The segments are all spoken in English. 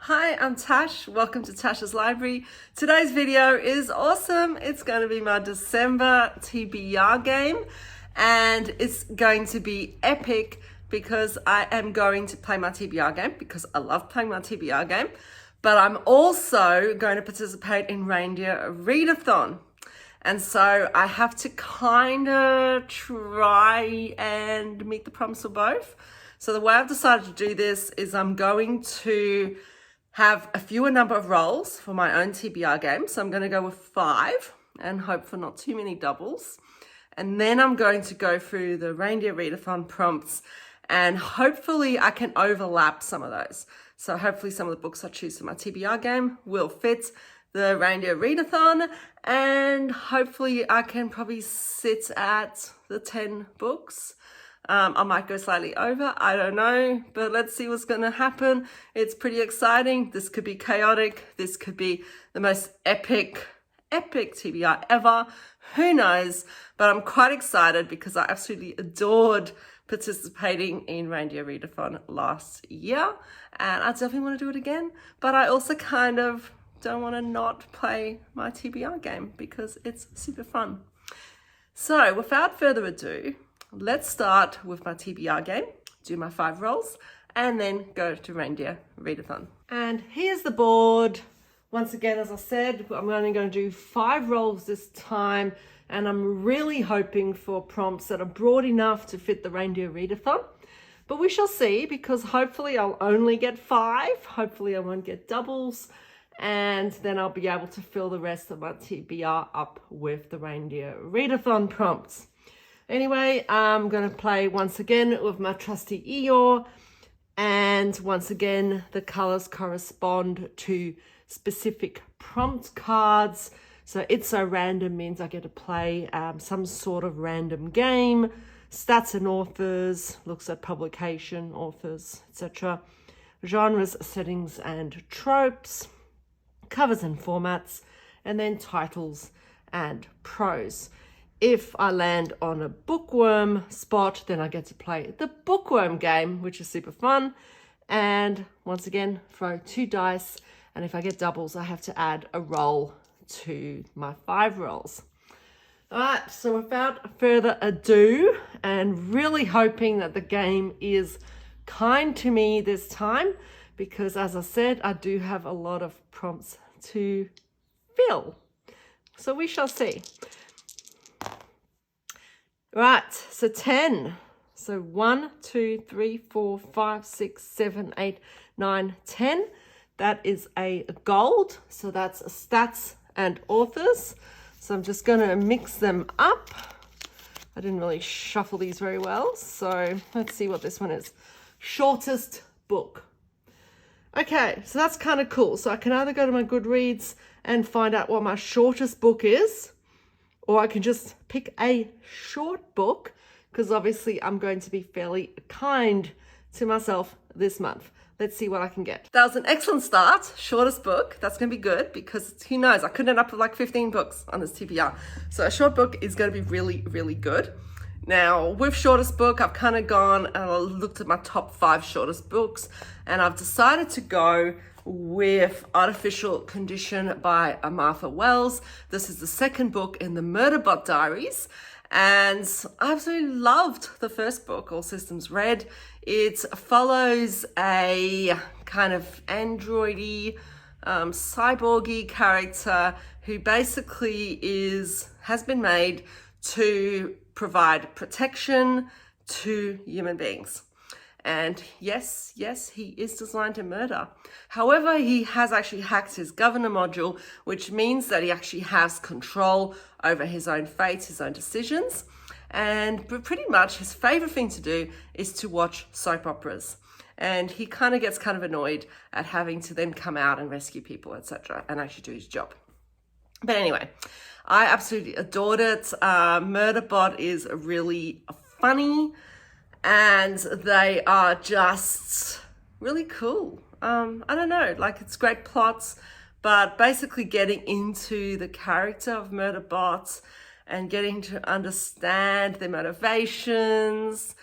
Hi, I'm Tash. Welcome to Tash's Library. Today's video is awesome. It's going to be my December TBR game and it's going to be epic because I am going to play my TBR game because I love playing my TBR game, but I'm also going to participate in Reindeer Readathon. And so I have to kind of try and meet the prompts for both. So the way I've decided to do this is I'm going to have a fewer number of roles for my own TBR game. So I'm going to go with 5 and hope for not too many doubles. And then I'm going to go through the Reindeer Readathon prompts and hopefully I can overlap some of those. So hopefully some of the books I choose for my TBR game will fit the Reindeer Readathon, and hopefully I can probably sit at the 10 books. I might go slightly over, I don't know, but let's see what's going to happen. It's pretty exciting. This could be chaotic. This could be the most epic TBR ever. Who knows? But I'm quite excited because I absolutely adored participating in Reindeer Readathon last year, and I definitely want to do it again. But I also kind of don't want to not play my TBR game because it's super fun. So without further ado, let's start with my TBR game, do my 5 rolls, and then go to Reindeer Readathon. And here's the board. Once again, as I said, I'm only going to do 5 rolls this time, and I'm really hoping for prompts that are broad enough to fit the Reindeer Readathon. But we shall see, because hopefully I'll only get 5. Hopefully I won't get doubles. And then I'll be able to fill the rest of my TBR up with the Reindeer Readathon prompts. Anyway, I'm going to play once again with my trusty Eeyore. And once again, the colors correspond to specific prompt cards. So It's So Random means I get to play some sort of random game. Stats and authors, looks at publication, authors, etc. Genres, settings, and tropes. Covers and formats, and then titles and prose. If I land on a bookworm spot, then I get to play the bookworm game, which is super fun. And once again, throw 2 dice, and if I get doubles, I have to add a roll to my 5 rolls. All right, so without further ado, and really hoping that the game is kind to me this time, because as I said, I do have a lot of prompts to fill. So we shall see. Right, so 10. So 1, 2, 3, 4, 5, 6, 7, 8, 9, 10. That is a gold. So that's stats and authors. So I'm just going to mix them up. I didn't really shuffle these very well. So let's see what this one is. Shortest book. Okay, so that's kind of cool. So I can either go to my Goodreads and find out what my shortest book is, or I can just pick a short book, because obviously I'm going to be fairly kind to myself this month. Let's see what I can get. That was an excellent start. Shortest book. That's going to be good because who knows? I could end up with like 15 books on this TBR. So a short book is going to be really, really good. Now, with shortest book, I've kind of gone and I looked at my top 5 shortest books, and I've decided to go with Artificial Condition by Martha Wells. This is the second book in the Murderbot Diaries, and I absolutely loved the first book, All Systems Red. It follows a kind of androidy, cyborgy character who basically has been made to provide protection to human beings. And yes, he is designed to murder. However, he has actually hacked his governor module, which means that he actually has control over his own fate, his own decisions. And pretty much his favorite thing to do is to watch soap operas. And he kind of gets annoyed at having to then come out and rescue people, etc., and actually do his job. But anyway, I absolutely adored it. Murderbot is really funny and they are just really cool. I don't know, like it's great plots, but basically getting into the character of Murderbot and getting to understand their motivations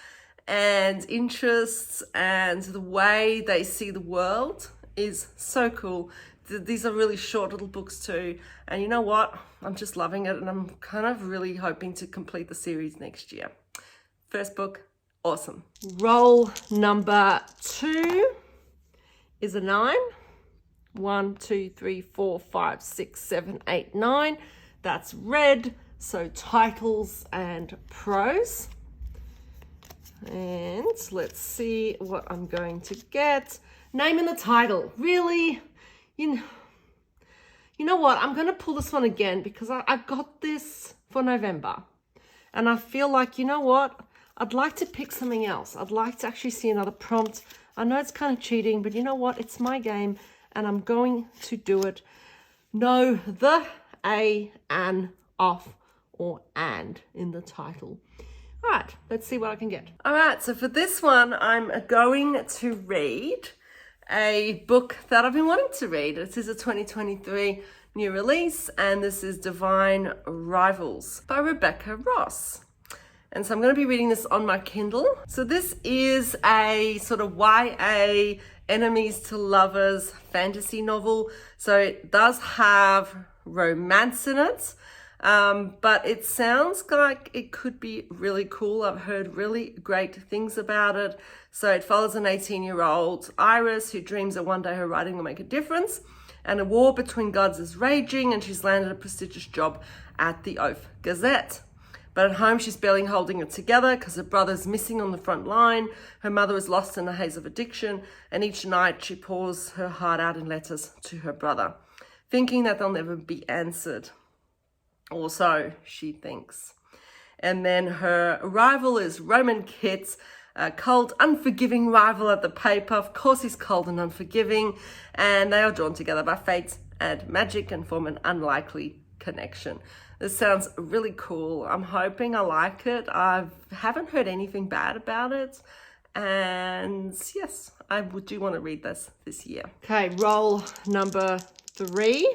and interests and the way they see the world is so cool. These are really short little books too. And you know what? I'm just loving it, and I'm kind of really hoping to complete the series next year. First book, awesome. Roll number 2 is a 9. 1, 2, 3, 4, 5, 6, 7, 8, 9. That's red. So titles and prose. And let's see what I'm going to get. Name in the title. Really? You know what? I'm going to pull this one again because I got this for November. And I feel like, you know what? I'd like to pick something else. I'd like to actually see another prompt. I know it's kind of cheating, but you know what? It's my game and I'm going to do it. No, the, a, an, off, or and in the title. All right, let's see what I can get. All right, so for this one, I'm going to read a book that I've been wanting to read. This is a 2023 new release, and this is Divine Rivals by Rebecca Ross. And so I'm going to be reading this on my Kindle. So this is a sort of YA enemies to lovers fantasy novel. So it does have romance in it. But it sounds like it could be really cool. I've heard really great things about it. So it follows an 18-year-old Iris who dreams that one day her writing will make a difference. And a war between gods is raging, and she's landed a prestigious job at the Oath Gazette. But at home, she's barely holding it together because her brother's missing on the front line. Her mother is lost in a haze of addiction. And each night she pours her heart out in letters to her brother, thinking that they'll never be answered. Or so she thinks. And then her rival is Roman Kitts, a cold, unforgiving rival at the paper. Of course, he's cold and unforgiving. And they are drawn together by fate and magic and form an unlikely connection. This sounds really cool. I'm hoping I like it. I haven't heard anything bad about it. And yes, I do want to read this year. Okay, roll number 3.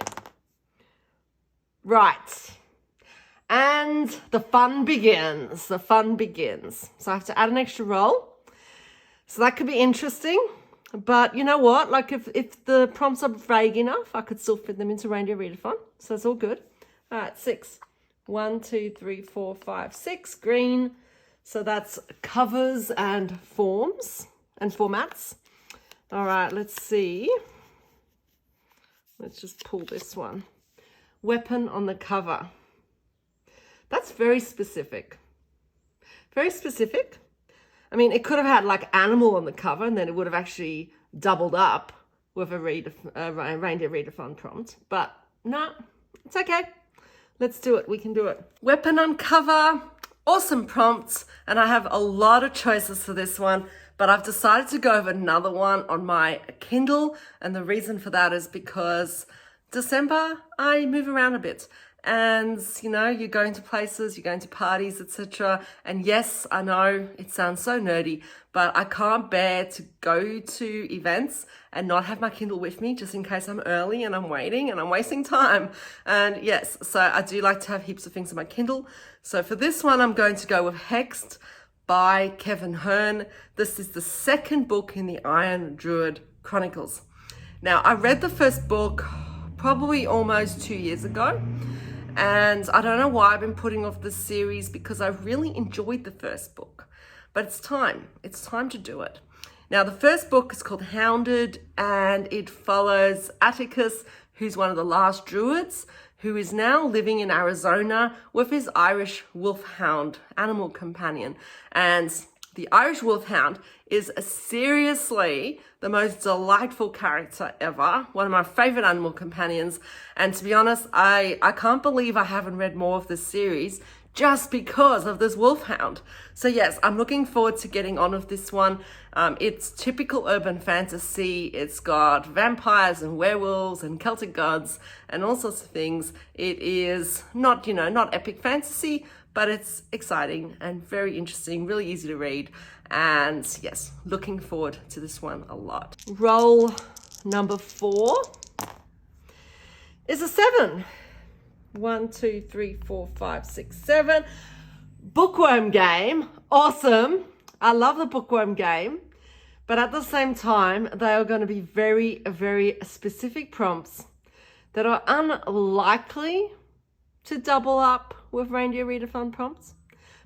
Right. And the fun begins. The fun begins. So I have to add an extra roll. So that could be interesting. But you know what? Like if the prompts are vague enough, I could still fit them into Reindeer Readathon. So it's all good. All right, 6. 1, 2, 3, 4, 5, 6. Green. So that's covers and forms and formats. All right, let's see. Let's just pull this one. Weapon on the cover. That's very specific. Very specific. I mean, it could have had like animal on the cover and then it would have actually doubled up with a Reindeer Readathon prompt. But no, it's okay. Let's do it. We can do it. Weapon on cover. Awesome prompts. And I have a lot of choices for this one. But I've decided to go with another one on my Kindle. And the reason for that is because December, I move around a bit. And, you know, you're going to places, you're going to parties, etc. And yes, I know it sounds so nerdy, but I can't bear to go to events and not have my Kindle with me just in case I'm early and I'm waiting and I'm wasting time. And yes, so I do like to have heaps of things on my Kindle. So for this one, I'm going to go with Hexed by Kevin Hearn. This is the second book in the Iron Druid Chronicles. Now, I read the first book probably almost 2 years ago. And I don't know why I've been putting off this series because I really enjoyed the first book. But it's time. It's time to do it. Now, the first book is called Hounded, and it follows Atticus, who's one of the last druids, who is now living in Arizona with his Irish wolfhound animal companion. And the Irish wolfhound is seriously the most delightful character ever. One of my favorite animal companions. And to be honest, I can't believe I haven't read more of this series just because of this wolfhound. So yes, I'm looking forward to getting on with this one. It's typical urban fantasy. It's got vampires and werewolves and Celtic gods and all sorts of things. It is not, not epic fantasy, but it's exciting and very interesting, really easy to read. And yes, looking forward to this one a lot. Roll number 4 is a 7. 1, 2, 3, 4, 5, 6, 7. Bookworm game. Awesome. I love the bookworm game. But at the same time, they are going to be very, very specific prompts that are unlikely to double up with Reindeer Readathon prompts.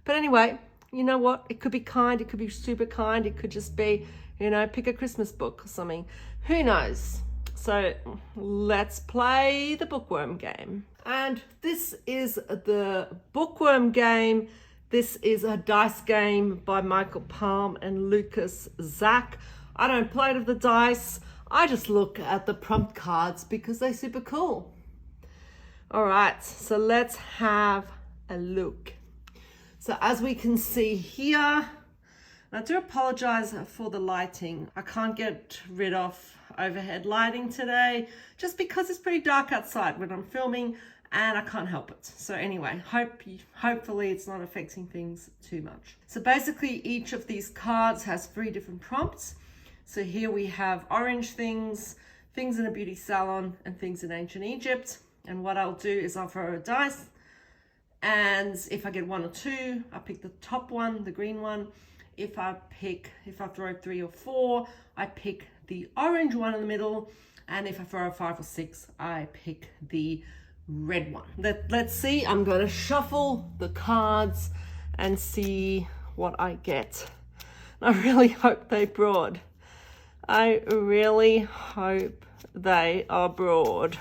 But anyway, you know what? It could be kind, it could be super kind, it could just be, you know, pick a Christmas book or something. Who knows? So let's play the bookworm game. And this is the bookworm game. This is a dice game by Michael Palm and Lucas Zach. I don't play with the dice. I just look at the prompt cards because they're super cool. All right, so let's have a look. So as we can see here, and I do apologize for the lighting. I can't get rid of overhead lighting today just because it's pretty dark outside when I'm filming and I can't help it. So anyway, hopefully it's not affecting things too much. So basically each of these cards has 3 different prompts. So here we have orange things, things in a beauty salon, and things in ancient Egypt. And what I'll do is I'll throw a dice, and if I get 1 or 2, I pick the top one, the green one. If I throw 3 or 4, I pick the orange one in the middle. And if I throw a 5 or 6, I pick the red one. Let's see. I'm going to shuffle the cards and see what I get. I really hope they're broad. I really hope they are broad.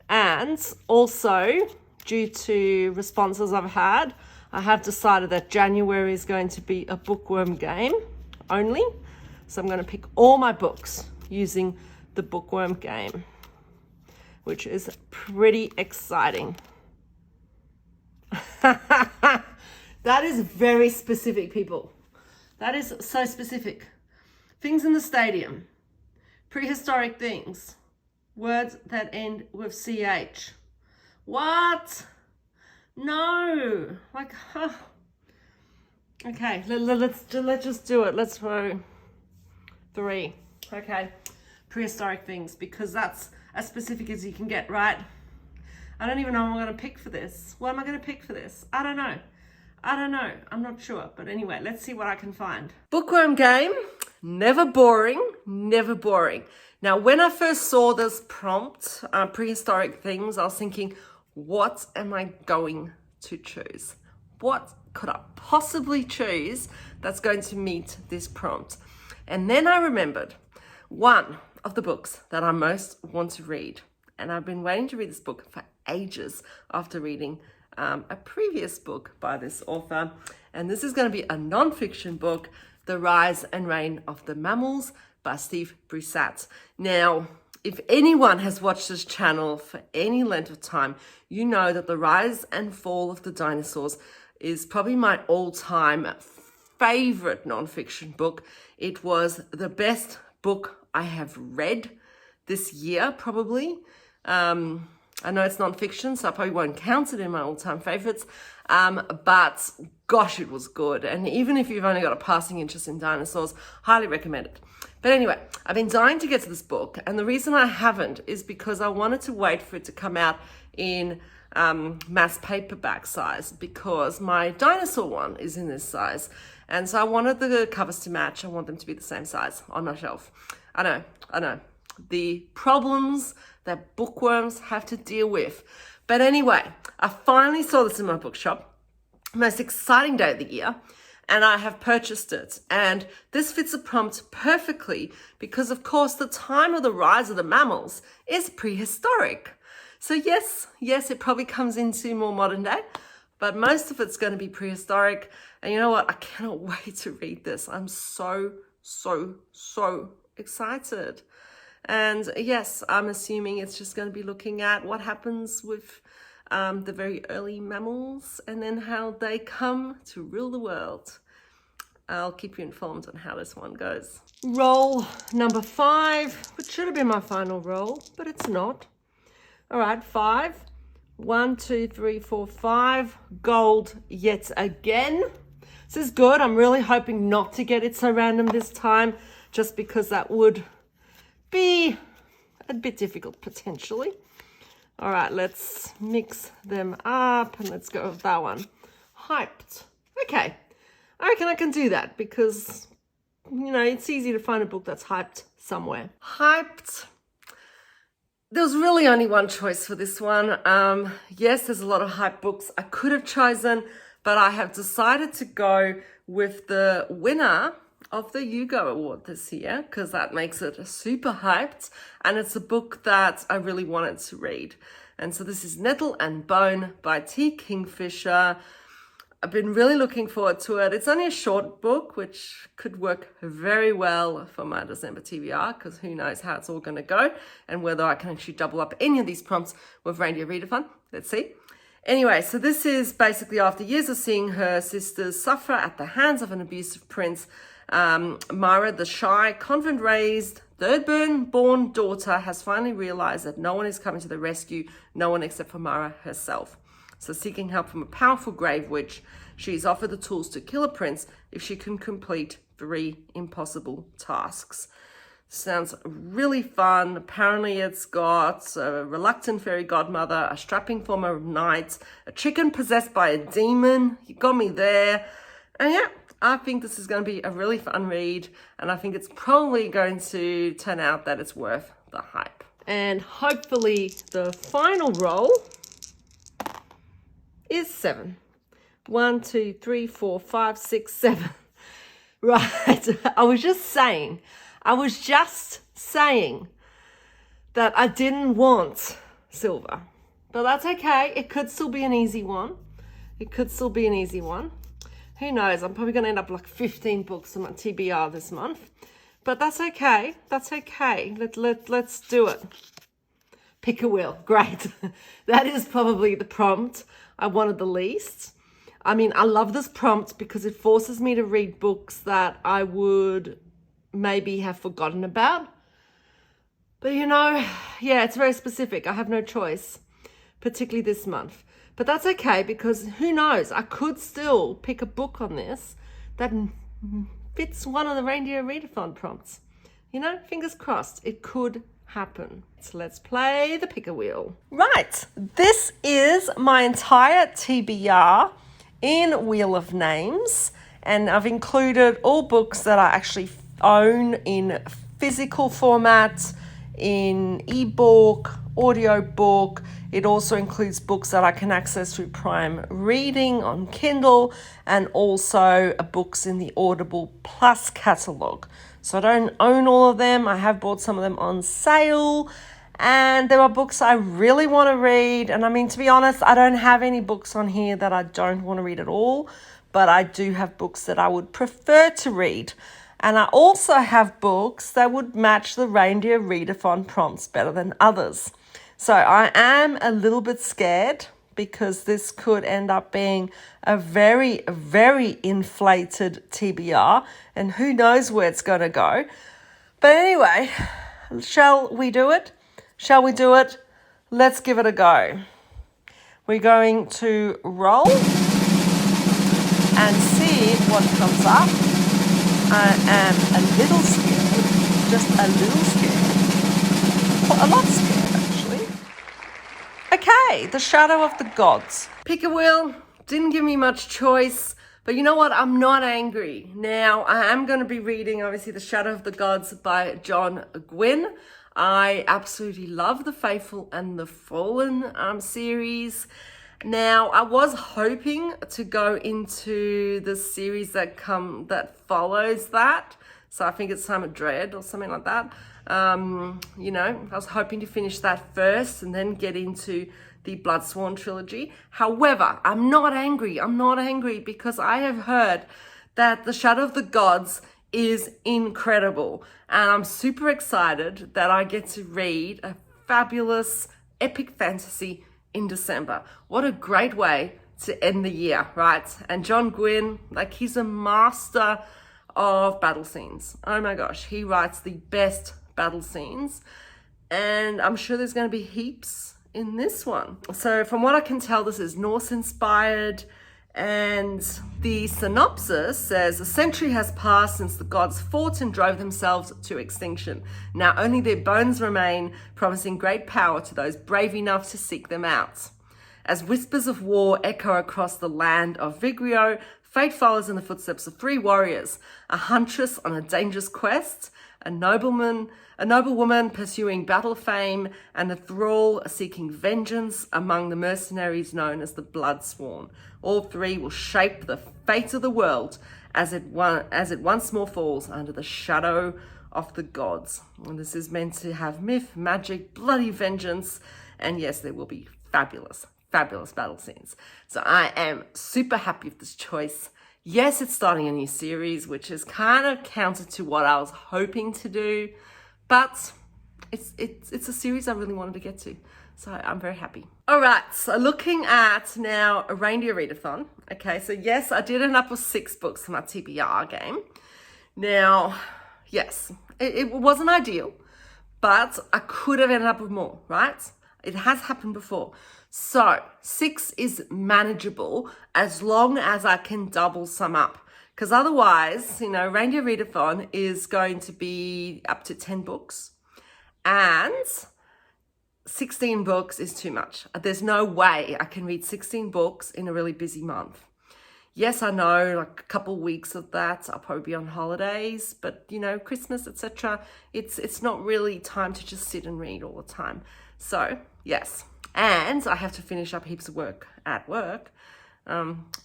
And also, due to responses I've had, I have decided that January is going to be a bookworm game only. So I'm going to pick all my books using the bookworm game, which is pretty exciting. That is very specific, people. That is so specific. Things in the stadium, prehistoric things, words that end with CH. What? No. Like, huh. Okay, let's just do it. Let's throw 3. Okay, prehistoric things, because that's as specific as you can get, right? I don't even know what I'm going to pick for this. What am I going to pick for this? I don't know. I'm not sure. But anyway, let's see what I can find. Bookworm game. Never boring. Never boring. Now, when I first saw this prompt, prehistoric things, I was thinking, what am I going to choose? What could I possibly choose that's going to meet this prompt? And then I remembered one of the books that I most want to read. And I've been waiting to read this book for ages after reading a previous book by this author. And this is going to be a non-fiction book, The Rise and Reign of the Mammals by Steve Brissett. Now, if anyone has watched this channel for any length of time, you know that The Rise and Fall of the Dinosaurs is probably my all-time favorite non-fiction book. It was the best book I have read this year, probably. I know it's non-fiction, so I probably won't count it in my all-time favorites. But gosh, it was good. And even if you've only got a passing interest in dinosaurs, highly recommend it. But anyway, I've been dying to get to this book. And the reason I haven't is because I wanted to wait for it to come out in mass paperback size, because my dinosaur one is in this size. And so I wanted the covers to match. I want them to be the same size on my shelf. I know. The problems that bookworms have to deal with. But anyway, I finally saw this in my bookshop. Most exciting day of the year. And I have purchased it. And this fits the prompt perfectly because, of course, the time of the rise of the mammals is prehistoric. So yes, it probably comes into more modern day, but most of it's going to be prehistoric. And you know what? I cannot wait to read this. I'm so excited. And yes, I'm assuming it's just going to be looking at what happens with the very early mammals and then how they come to rule the world. I'll keep you informed on how this one goes. Roll number 5, which should have been my final roll, but it's not. All right, 5. 1, 2, 3, 4, 5. Gold yet again. This is good. I'm really hoping not to get it so random this time, just because that would be a bit difficult potentially. All right, let's mix them up and let's go with that one. Hyped. Okay, I reckon I can do that because you know, it's easy to find a book that's hyped somewhere. Hyped. There was really only one choice for this one. Yes, there's a lot of hype books I could have chosen, but I have decided to go with the winner of the Hugo Award this year because that makes it super hyped, and it's a book that I really wanted to read. And so this is Nettle and Bone by T. Kingfisher. I've been really looking forward to it. It's only a short book, which could work very well for my December TBR, because who knows how it's all going to go and whether I can actually double up any of these prompts with Reindeer Readathon. Let's see. Anyway, so this is basically after years of seeing her sisters suffer at the hands of an abusive prince. Myra, the shy, convent-raised, third-born daughter, has finally realized that no one is coming to the rescue, no one except for Myra herself. So seeking help from a powerful grave witch, she is offered the tools to kill a prince if she can complete 3 impossible tasks. Sounds really fun. Apparently it's got a reluctant fairy godmother, a strapping former knight, a chicken possessed by a demon. You got me there. And yeah, I think this is going to be a really fun read, and I think it's probably going to turn out that it's worth the hype. And hopefully the final roll is 7. 1, 2, 3, 4, 5, 6, 7. Right. I was just saying that I didn't want silver, but that's okay. It could still be an easy one. Who knows? I'm probably going to end up like 15 books on my TBR this month, but that's okay. Let's do it. Pick a wheel. Great. That is probably the prompt I wanted the least. I mean, I love this prompt because it forces me to read books that I would maybe have forgotten about. But you know, yeah, it's very specific. I have no choice, particularly this month. But that's okay, because who knows? I could still pick a book on this that fits one of the Reindeer Readathon prompts. You know, fingers crossed, it could happen. So let's play the pick a wheel. Right, this is my entire TBR in Wheel of Names, and I've included all books that I actually own in physical format, in ebook, audiobook. It also includes books that I can access through Prime Reading on Kindle, and also books in the Audible Plus catalogue. So I don't own all of them. I have bought some of them on sale, and there are books I really want to read. And I mean, to be honest, I don't have any books on here that I don't want to read at all, but I do have books that I would prefer to read. And I also have books that would match the Reindeer Readathon prompts better than others. So I am a little bit scared because this could end up being a very, very inflated TBR, and who knows where it's going to go. But anyway, shall we do it? Let's give it a go. We're going to roll and see what comes up. I am a little scared, just a little scared, a lot scared actually. Okay, The Shadow of the Gods. Pick a wheel, didn't give me much choice, but you know what, I'm not angry. Now, I am going to be reading, obviously, The Shadow of the Gods by John Gwynne. I absolutely love the Faithful and the Fallen series. Now, I was hoping to go into the series that follows that. So I think it's Time of Dread or something like that. You know, I was hoping to finish that first and then get into the Bloodsworn trilogy. However, I'm not angry because I have heard that The Shadow of the Gods is incredible. And I'm super excited that I get to read a fabulous epic fantasy in December. What a great way to end the year, right? And John Gwynne, like, he's a master of battle scenes. Oh my gosh, he writes the best battle scenes, and I'm sure there's going to be heaps in this one. So from what I can tell, this is Norse inspired, and the synopsis says, a century has passed since the gods fought and drove themselves to extinction. Now only their bones remain, promising great power to those brave enough to seek them out. As whispers of war echo across the land of Vigrio, Fate follows in the footsteps of three warriors, a huntress on a dangerous quest, a noblewoman pursuing battle fame, and a thrall seeking vengeance among the mercenaries known as the Bloodsworn. All three will shape the fate of the world as it once more falls under the shadow of the gods. And this is meant to have myth, magic, bloody vengeance, and yes, there will be fabulous battle scenes. So I am super happy with this choice. Yes, it's starting a new series, which is kind of counter to what I was hoping to do, but it's a series I really wanted to get to. So I'm very happy. All right, so looking at now a Reindeer Readathon. Okay, so yes, I did end up with 6 books for my TBR game. Now, yes, it wasn't ideal, but I could have ended up with more, right? It has happened before. So 6 is manageable as long as I can double some up. Because otherwise, Reindeer Readathon is going to be up to 10 books. And 16 books is too much. There's no way I can read 16 books in a really busy month. Yes, I know, like a couple weeks of that, I'll probably be on holidays, but Christmas, etc. It's not really time to just sit and read all the time. So, yes. And I have to finish up heaps of work at work.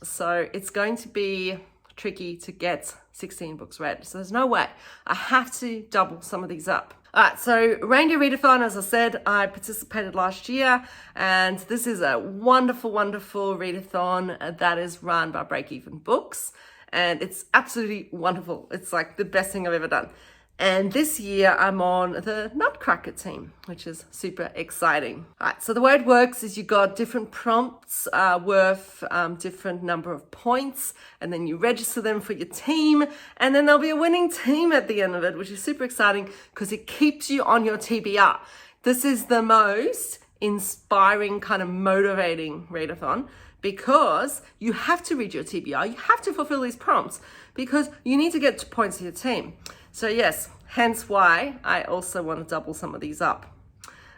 So it's going to be tricky to get 16 books read. So there's no way. I have to double some of these up. All right, so Reindeer Readathon, as I said, I participated last year, and this is a wonderful, wonderful readathon that is run by Break Even Books, and it's absolutely wonderful. It's like the best thing I've ever done. And this year I'm on the Nutcracker team, which is super exciting. All right, so the way it works is you got different prompts worth different number of points, and then you register them for your team, and then there'll be a winning team at the end of it, which is super exciting because it keeps you on your TBR. This is the most inspiring, kind of motivating readathon because you have to read your TBR, you have to fulfill these prompts because you need to get to points to your team. So yes, hence why I also want to double some of these up.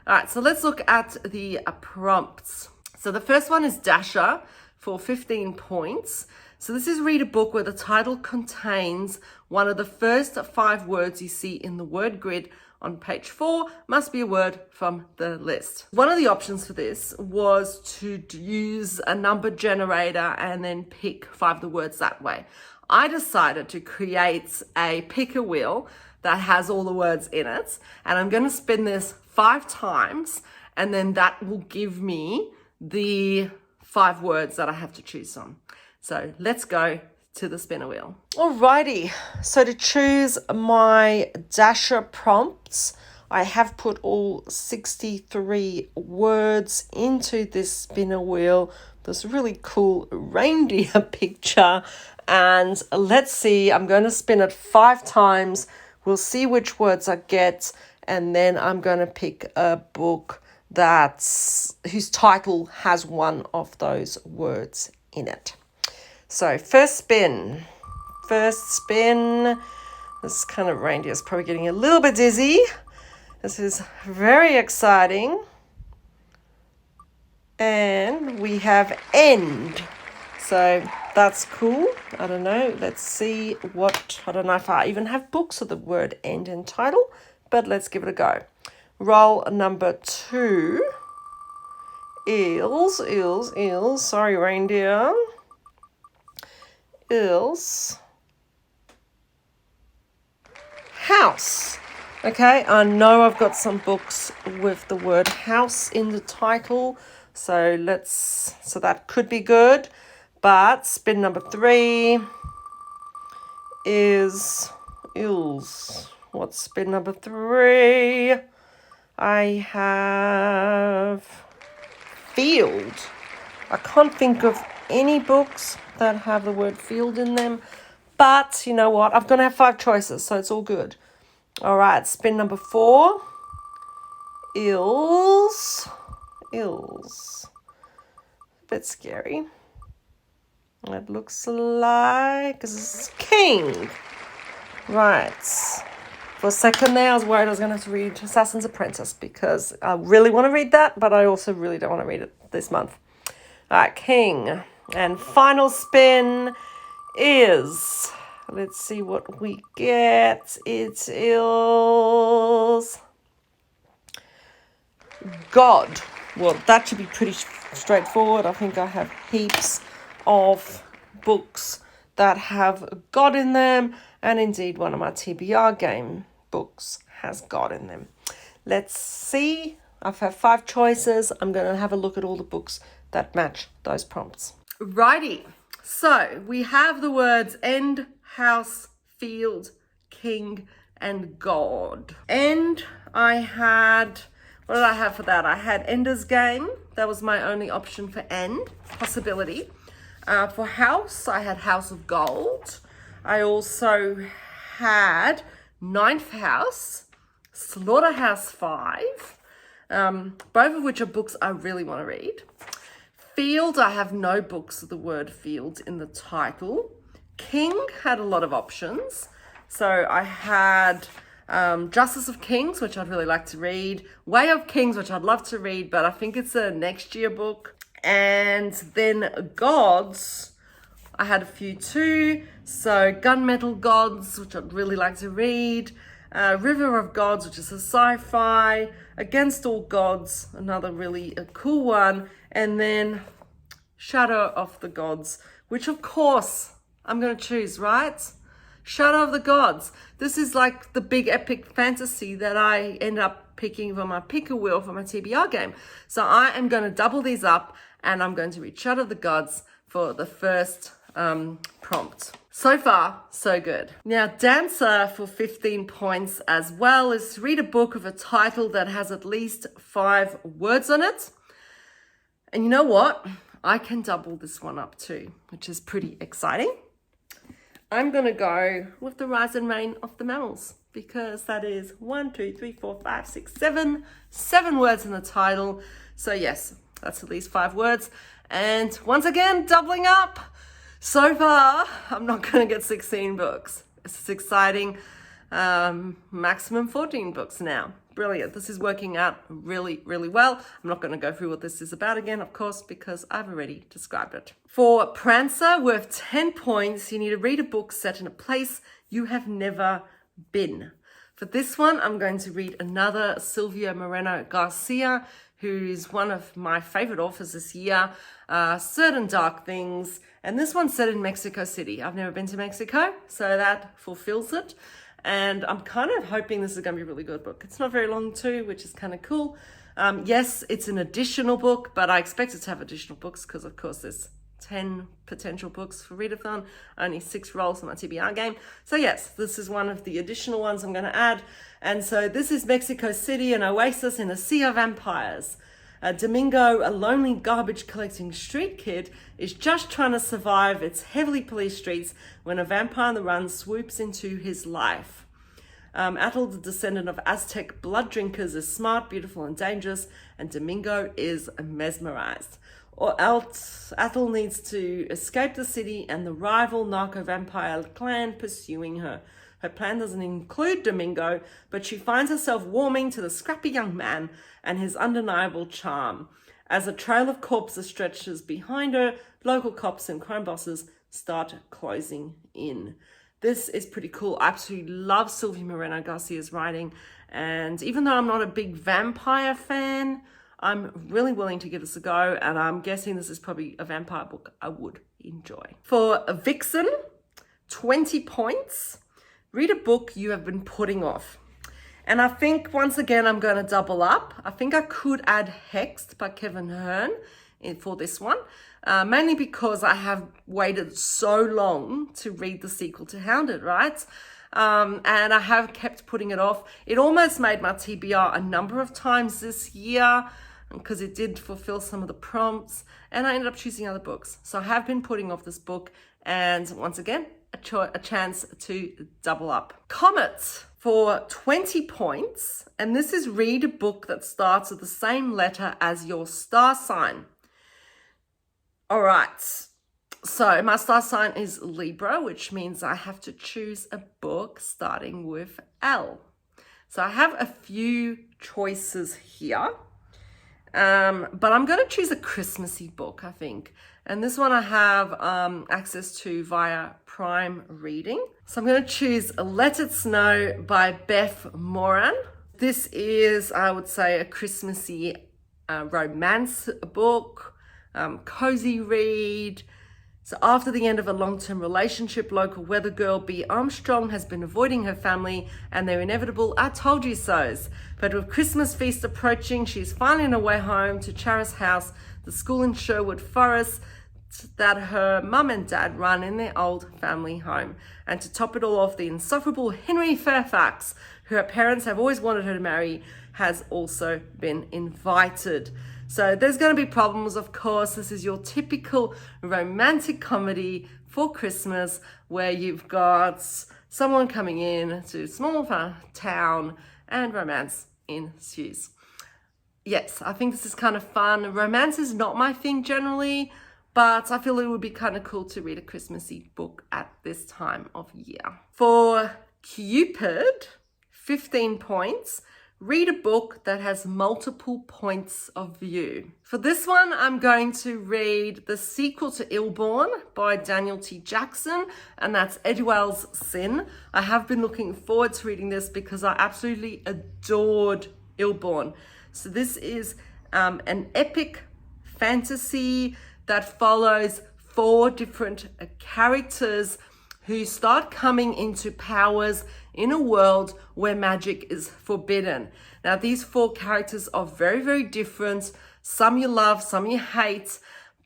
All right, so let's look at the prompts. So the first one is Dasher for 15 points. So this is read a book where the title contains one of the first 5 words you see in the word grid on page 4, must be a word from the list. One of the options for this was to use a number generator and then pick 5 of the words that way. I decided to create a picker wheel that has all the words in it, and I'm going to spin this 5 times, and then that will give me the 5 words that I have to choose from. So let's go to the spinner wheel. Alrighty, so to choose my Dasher prompts, I have put all 63 words into this spinner wheel. This really cool reindeer picture. And let's see, I'm going to spin it 5 times. We'll see which words I get. And then I'm going to pick a book whose title has one of those words in it. So first spin. This kind of reindeer is probably getting a little bit dizzy. This is very exciting. And we have end. So that's cool. I don't know. Let's see I don't know if I even have books with the word end in title, but let's give it a go. Roll number 2. Eels. Sorry, reindeer. Eels. House. Okay, I know I've got some books with the word house in the title, so that could be good. But spin number 3 is eels. What's spin number 3? I have field. I can't think of any books that have the word field in them, but you know what? I'm going to have 5 choices, so it's all good. All right, spin number 4. Eels. A bit scary. It looks like this is king. Right. For a second there, I was worried I was going to have to read Assassin's Apprentice because I really want to read that, but I also really don't want to read it this month. All right, king. And final spin is, let's see what we get. It is God. Well, that should be pretty straightforward. I think I have heaps of books that have God in them, and indeed one of my TBR game books has God in them. Let's see. I've had 5 choices. I'm going to have a look at all the books that match those prompts. Righty. So we have the words end, house, field, king, and God. End, I had, what did I have for that? I had Ender's Game. That was my only option for end, possibility. For house, I had House of Gold. I also had Ninth House, Slaughterhouse 5, both of which are books I really want to read. Field, I have no books with the word field in the title. King had a lot of options. So I had Justice of Kings, which I'd really like to read. Way of Kings, which I'd love to read, but I think it's a next year book. And then Gods, I had a few too. So Gunmetal Gods, which I'd really like to read. River of Gods, which is a sci-fi. Against All Gods, another really cool one. And then Shadow of the Gods, which of course I'm going to choose, right? Shadow of the Gods. This is like the big epic fantasy that I end up picking for my picker wheel for my TBR game. So I am going to double these up and I'm going to read Shadow of the Gods for the first prompt. So far, so good. Now, Dancer for 15 points as well is to read a book of a title that has at least 5 words on it. And you know what? I can double this one up too, which is pretty exciting. I'm going to go with The Rise and Reign of the Mammals because that is 1, 2, 3, 4, 5, 6, 7. 7 words in the title. So yes, that's at least 5 words. And once again, doubling up. So far, I'm not going to get 16 books. This is exciting. Maximum 14 books now. Brilliant. This is working out really, really well. I'm not going to go through what this is about again, of course, because I've already described it. For Prancer, worth 10 points, you need to read a book set in a place you have never been. For this one, I'm going to read another Silvia Moreno Garcia, who's one of my favorite authors this year, Certain Dark Things. And this one's set in Mexico City. I've never been to Mexico, so that fulfills it. And I'm kind of hoping this is going to be a really good book. It's not very long too, which is kind of cool. Yes, it's an additional book, but I expect it to have additional books because, of course, there's 10 potential books for Readathon, only 6 rolls in my TBR game. So yes, this is one of the additional ones I'm going to add. And so this is Mexico City, an oasis in a sea of vampires. Domingo, a lonely garbage collecting street kid, is just trying to survive its heavily policed streets when a vampire on the run swoops into his life. Atul, the descendant of Aztec blood drinkers, is smart, beautiful, and dangerous, and Domingo is mesmerized. Or else Atul needs to escape the city and the rival narco-vampire clan pursuing her. Her plan doesn't include Domingo, but she finds herself warming to the scrappy young man and his undeniable charm. As a trail of corpses stretches behind her, local cops and crime bosses start closing in. This is pretty cool. I absolutely love Silvia Moreno Garcia's writing. And even though I'm not a big vampire fan, I'm really willing to give this a go. And I'm guessing this is probably a vampire book I would enjoy. For Vixen, 20 points. Read a book you have been putting off. And I think, once again, I'm going to double up. I think I could add Hexed by Kevin Hearn for this one, mainly because I have waited so long to read the sequel to Hounded, right? And I have kept putting it off. It almost made my TBR a number of times this year because it did fulfill some of the prompts, and I ended up choosing other books. So I have been putting off this book, and once again, a chance to double up. Comet for 20 points, and this is read a book that starts with the same letter as your star sign. All right, so my star sign is Libra, which means I have to choose a book starting with L. So I have a few choices here. But I'm going to choose a Christmassy book, I think. And this one I have access to via Prime Reading. So I'm going to choose Let It Snow by Beth Moran. This is, I would say, a Christmassy romance book, cozy read. So after the end of a long-term relationship, local weather girl Bea Armstrong has been avoiding her family and their inevitable "I told you so's." But with Christmas feast approaching, she's finally on her way home to Charis House, the school in Sherwood Forest that her mum and dad run in their old family home. And to top it all off, the insufferable Henry Fairfax, who her parents have always wanted her to marry, has also been invited. So there's going to be problems, of course. This is your typical romantic comedy for Christmas where you've got someone coming in to a small town and romance ensues. Yes, I think this is kind of fun. Romance is not my thing generally, but I feel it would be kind of cool to read a Christmassy book at this time of year. For Cupid, 15 points. Read a book that has multiple points of view. For this one, I'm going to read the sequel to Illborn by Daniel T. Jackson, and that's Edwell's Sin. I have been looking forward to reading this because I absolutely adored Illborn. So this is an epic fantasy that follows 4 different characters who start coming into powers in a world where magic is forbidden. Now, these 4 characters are very, very different. Some you love, some you hate,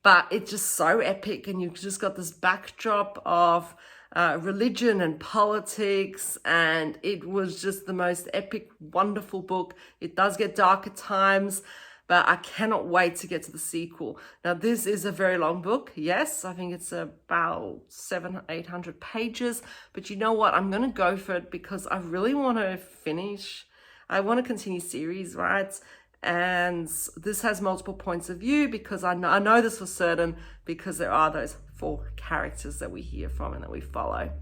but it's just so epic. And you've just got this backdrop of religion and politics. And it was just the most epic, wonderful book. It does get dark at times, but I cannot wait to get to the sequel. Now, this is a very long book. Yes, I think it's about 700-800 pages. But you know what? I'm going to go for it because I really want to finish. I want to continue series, right? And this has multiple points of view because I know this for certain because there are those 4 characters that we hear from and that we follow.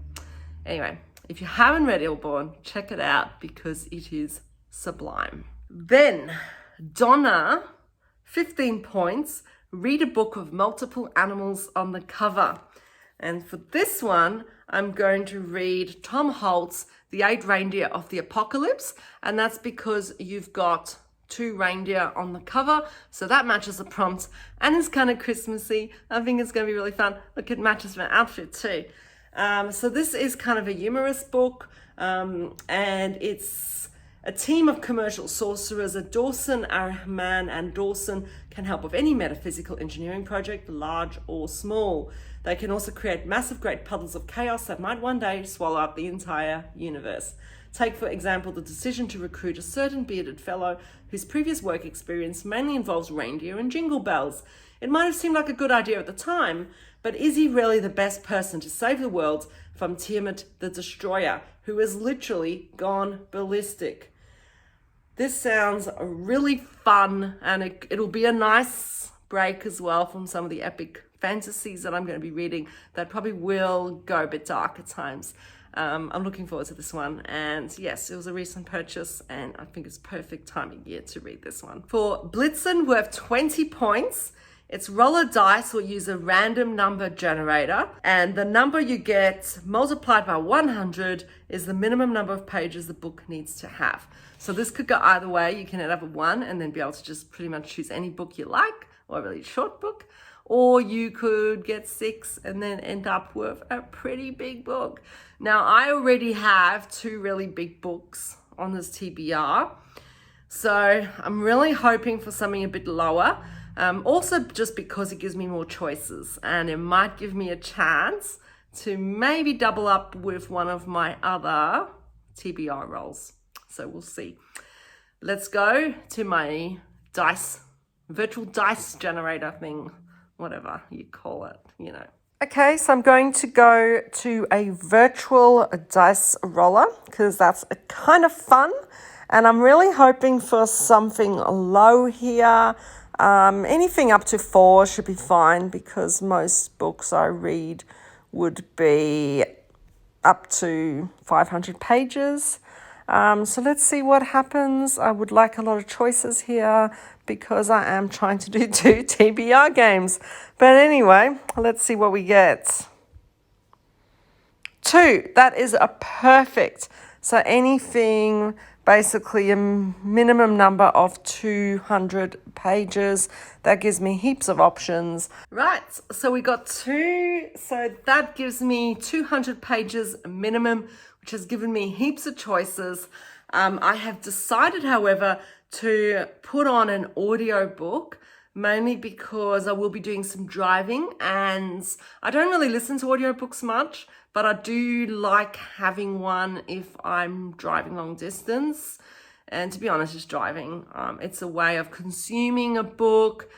Anyway, if you haven't read Illborn, check it out because it is sublime. Then Donna, 15 points, read a book of multiple animals on the cover. And for this one, I'm going to read Tom Holt's The 8 Reindeer of the Apocalypse. And that's because you've got 2 reindeer on the cover. So that matches the prompt and it's kind of Christmassy. I think it's going to be really fun. Look, it matches my outfit too. So this is kind of a humorous book. And it's a team of commercial sorcerers at Dawson, Ahriman, and Dawson can help with any metaphysical engineering project, large or small. They can also create massive great puddles of chaos that might one day swallow up the entire universe. Take, for example, the decision to recruit a certain bearded fellow whose previous work experience mainly involves reindeer and jingle bells. It might have seemed like a good idea at the time, but is he really the best person to save the world from Tiamat the Destroyer, who has literally gone ballistic? This sounds really fun, and it'll be a nice break as well from some of the epic fantasies that I'm going to be reading that probably will go a bit dark at times. I'm looking forward to this one, and yes, it was a recent purchase and I think it's perfect time of year to read this one. For Blitzen, worth 20 points. It's roll a dice or use a random number generator, and the number you get multiplied by 100 is the minimum number of pages the book needs to have. So this could go either way. You can end up with 1 and then be able to just pretty much choose any book you like, or a really short book, or you could get 6 and then end up with a pretty big book. Now, I already have 2 really big books on this TBR, so I'm really hoping for something a bit lower. Also just because it gives me more choices and it might give me a chance to maybe double up with one of my other TBR rolls. So we'll see. Let's go to my virtual dice generator thing, whatever you call it, you know. Okay, so I'm going to go to a virtual dice roller because that's kind of fun. And I'm really hoping for something low here. Anything up to 4 should be fine because most books I read would be up to 500 pages. So let's see what happens. I would like a lot of choices here because I am trying to do 2 TBR games. But anyway, let's see what we get. 2, that is a perfect. So anything, basically a minimum number of 200 pages. That gives me heaps of options. Right, so we got 2. So that gives me 200 pages minimum, which has given me heaps of choices. I have decided, however, to put on an audio book, mainly because I will be doing some driving and I don't really listen to audiobooks much, but I do like having one if I'm driving long distance. And to be honest, just driving, it's a way of consuming a book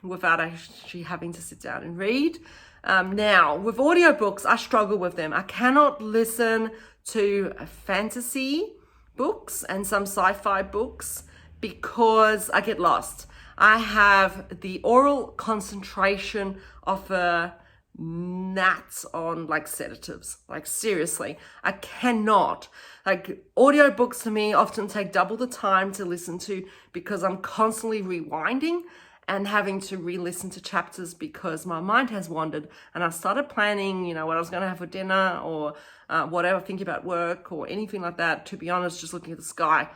without actually having to sit down and read. Now, with audiobooks, I struggle with them. I cannot listen to fantasy books and some sci-fi books because I get lost. I have the oral concentration of a gnat on like sedatives. Like seriously, I cannot. Like audiobooks to me often take double the time to listen to because I'm constantly rewinding and having to re-listen to chapters because my mind has wandered and I started planning, what I was going to have for dinner or whatever, thinking about work or anything like that, to be honest, just looking at the sky.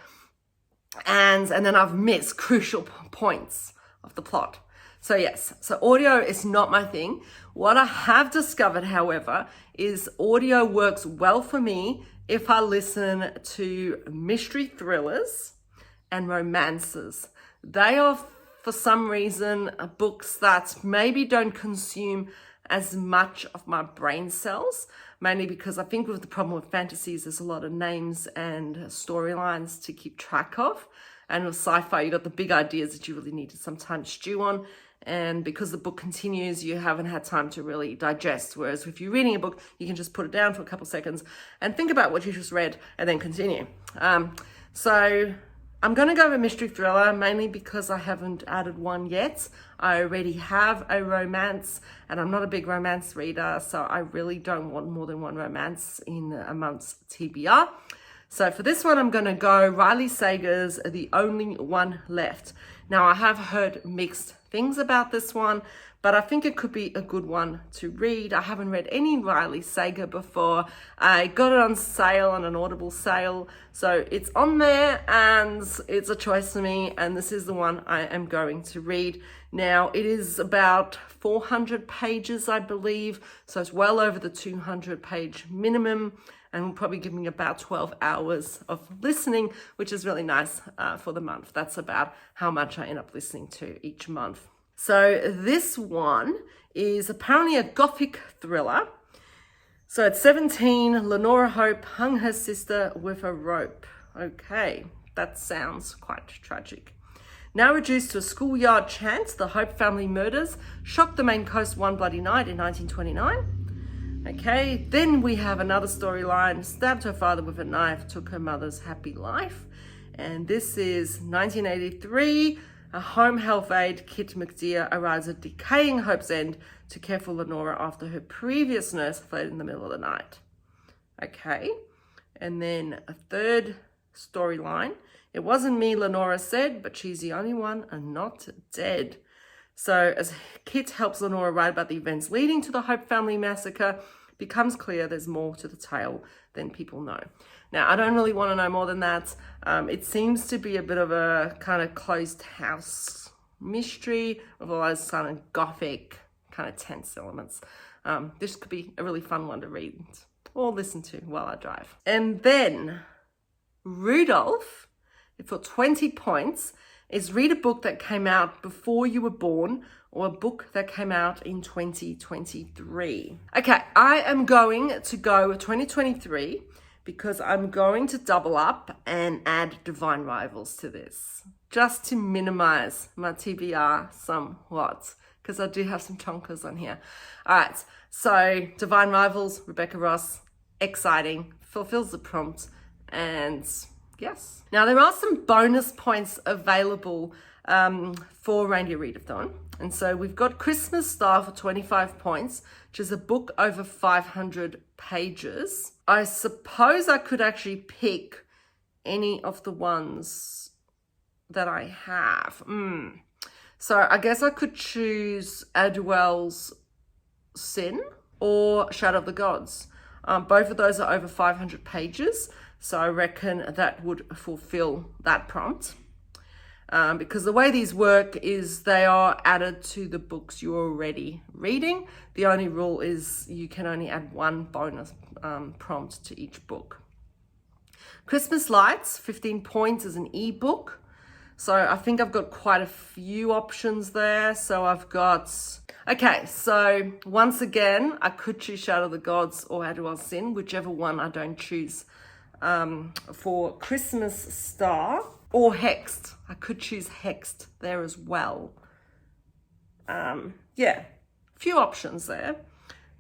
And then I've missed crucial points of the plot. So yes, so audio is not my thing. What I have discovered, however, is audio works well for me if I listen to mystery thrillers and romances. They are, for some reason, books that maybe don't consume as much of my brain cells, mainly because I think with the problem with fantasies, there's a lot of names and storylines to keep track of. And with sci-fi, you got the big ideas that you really need to sometimes stew on. And because the book continues, you haven't had time to really digest. Whereas if you're reading a book, you can just put it down for a couple seconds and think about what you just read and then continue. So I'm going to go with mystery thriller, mainly because I haven't added one yet. I already have a romance and I'm not a big romance reader, so I really don't want more than one romance in a month's TBR. So for this one, I'm going to go Riley Sager's The Only One Left. Now, I have heard mixed things about this one, but I think it could be a good one to read. I haven't read any Riley Sager before. I got it on sale, on an Audible sale. So it's on there and it's a choice for me. And this is the one I am going to read. Now, it is about 400 pages, I believe. So it's well over the 200 page minimum. And will probably give me about 12 hours of listening, which is really nice for the month. That's about how much I end up listening to each month. So this one is apparently a gothic thriller. So at 17, Lenora Hope hung her sister with a rope. Okay, that sounds quite tragic. Now reduced to a schoolyard chant, the Hope family murders shocked the Maine coast one bloody night in 1929. Okay, then we have another storyline, stabbed her father with a knife, took her mother's happy life. And this is 1983. A home health aide, Kit McDear, arrives at decaying Hope's End to care for Lenora after her previous nurse fled in the middle of the night. Okay, and then a third storyline. It wasn't me, Lenora said, but she's the only one and not dead. So as Kit helps Lenora write about the events leading to the Hope family massacre, becomes clear there's more to the tale than people know. Now, I don't really want to know more than that. It seems to be a bit of a kind of closed house mystery with all those kind of gothic, kind of tense elements. This could be a really fun one to read or listen to while I drive. And then Rudolph, for 20 points, is read a book that came out before you were born or a book that came out in 2023. Okay, I am going to go with 2023 because I'm going to double up and add Divine Rivals to this, just to minimize my TBR somewhat, because I do have some chonkers on here. All right, so Divine Rivals, Rebecca Ross, exciting, fulfills the prompt, and yes. Now, there are some bonus points available for Reindeer Readathon. And so we've got Christmas Star for 25 points, which is a book over 500 pages. I suppose I could actually pick any of the ones that I have. So I guess I could choose Adwell's Sin or Shadow of the Gods. Both of those are over 500 pages, so I reckon that would fulfill that prompt. Because the way these work is they are added to the books you're already reading. The only rule is you can only add one bonus prompt to each book. Christmas Lights, 15 points, is an ebook. So I think I've got quite a few options there. So I've got, okay, so once again, I could choose Shadow of the Gods or Adwell's Sin, whichever one I don't choose. For Christmas Star or Hexed. I could choose Hexed there as well. Yeah, few options there.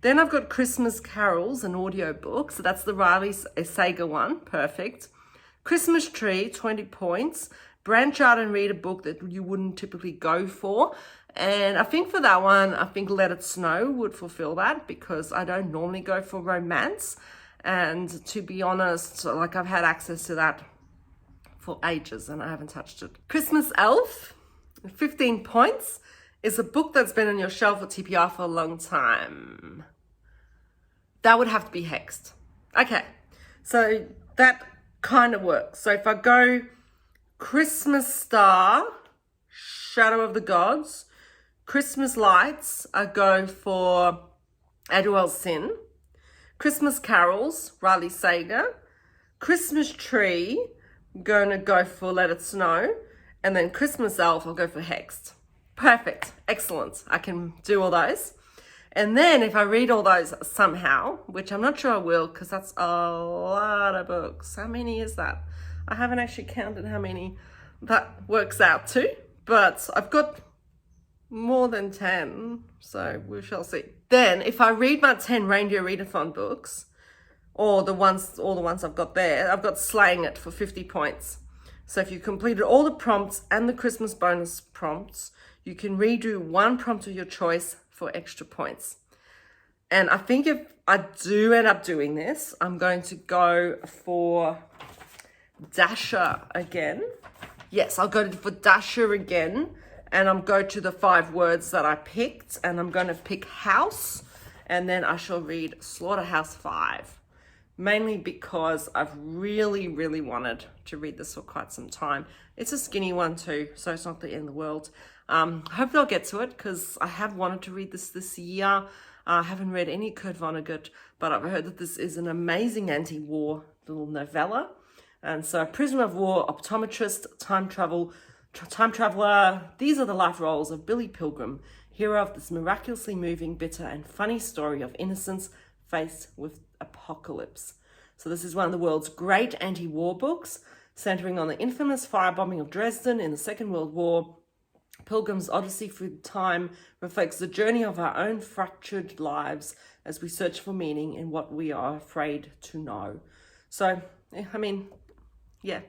Then I've got Christmas Carols, an audiobook. So that's the Riley Sager one, perfect. Christmas Tree, 20 points. Branch out and read a book that you wouldn't typically go for. And I think for that one, I think Let It Snow would fulfill that because I don't normally go for romance. And to be honest, like I've had access to that for ages and I haven't touched it. Christmas Elf, 15 points, is a book that's been on your shelf at TBR for a long time. That would have to be Hexed. Okay, so that kind of works. So if I go Christmas Star, Shadow of the Gods, Christmas Lights, I go for Adwell's Sin. Christmas Carols, Riley Sager. Christmas Tree, gonna go for Let It Snow. And then Christmas Elf, I'll go for Hexed. Perfect, excellent. I can do all those. And then if I read all those somehow, which I'm not sure I will because that's a lot of books. How many is that? I haven't actually counted how many that works out to, but I've got more than 10, so we shall see. Then if I read my 10 Reindeer Readathon books, or all the ones I've got there, I've got Sleighing It for 50 points. So if you completed all the prompts and the Christmas bonus prompts, you can redo one prompt of your choice for extra points. And I think if I do end up doing this, I'm going to go for Dasher again. Yes, I'll go for Dasher again, and I'm going to the 5 words that I picked, and I'm going to pick House, and then I shall read Slaughterhouse 5, mainly because I've really, really wanted to read this for quite some time. It's a skinny one too, so it's not the end of the world. Hopefully I'll get to it because I have wanted to read this year. I haven't read any Kurt Vonnegut, but I've heard that this is an amazing anti-war little novella. And so Prisoner of War, Optometrist, Time Traveler, these are the life roles of Billy Pilgrim, hero of this miraculously moving, bitter and funny story of innocence faced with apocalypse. So this is one of the world's great anti-war books, centering on the infamous firebombing of Dresden in the Second World War. Pilgrim's Odyssey through time reflects the journey of our own fractured lives as we search for meaning in what we are afraid to know. So, I mean, yeah,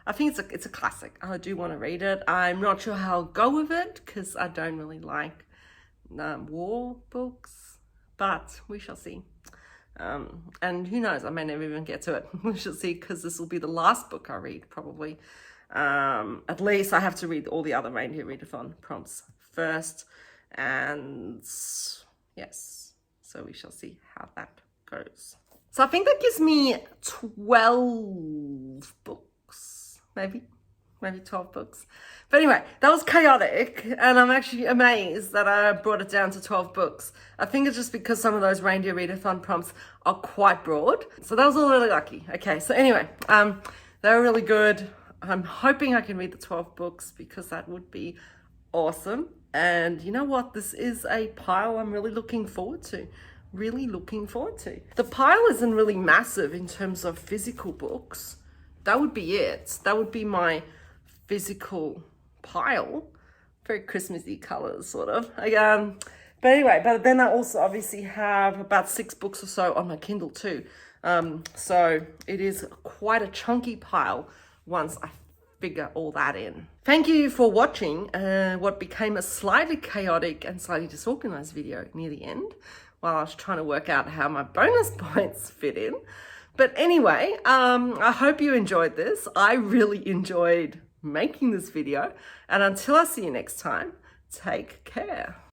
I think it's a classic. I do want to read it. I'm not sure how I'll go with it because I don't really like war books, but we shall see. And who knows, I may never even get to it. We shall see, because this will be the last book I read probably. At least I have to read all the other Reindeer Readathon prompts first, and yes, so we shall see how that goes. So I think that gives me 12 books, maybe 12 books. But anyway, that was chaotic, and I'm actually amazed that I brought it down to 12 books. I think it's just because some of those Reindeer Readathon prompts are quite broad. So that was all really lucky. Okay, so anyway, they were really good. I'm hoping I can read the 12 books because that would be awesome. And you know what? This is a pile I'm really looking forward to. The pile isn't really massive in terms of physical books. That would be it. That would be my physical pile. Very Christmassy colors, sort of. But anyway, but then I also obviously have about 6 books or so on my Kindle too. So it is quite a chunky pile once I figure all that in. Thank you for watching what became a slightly chaotic and slightly disorganized video near the end while I was trying to work out how my bonus points fit in. But anyway, I hope you enjoyed this. I really enjoyed making this video. And until I see you next time, take care.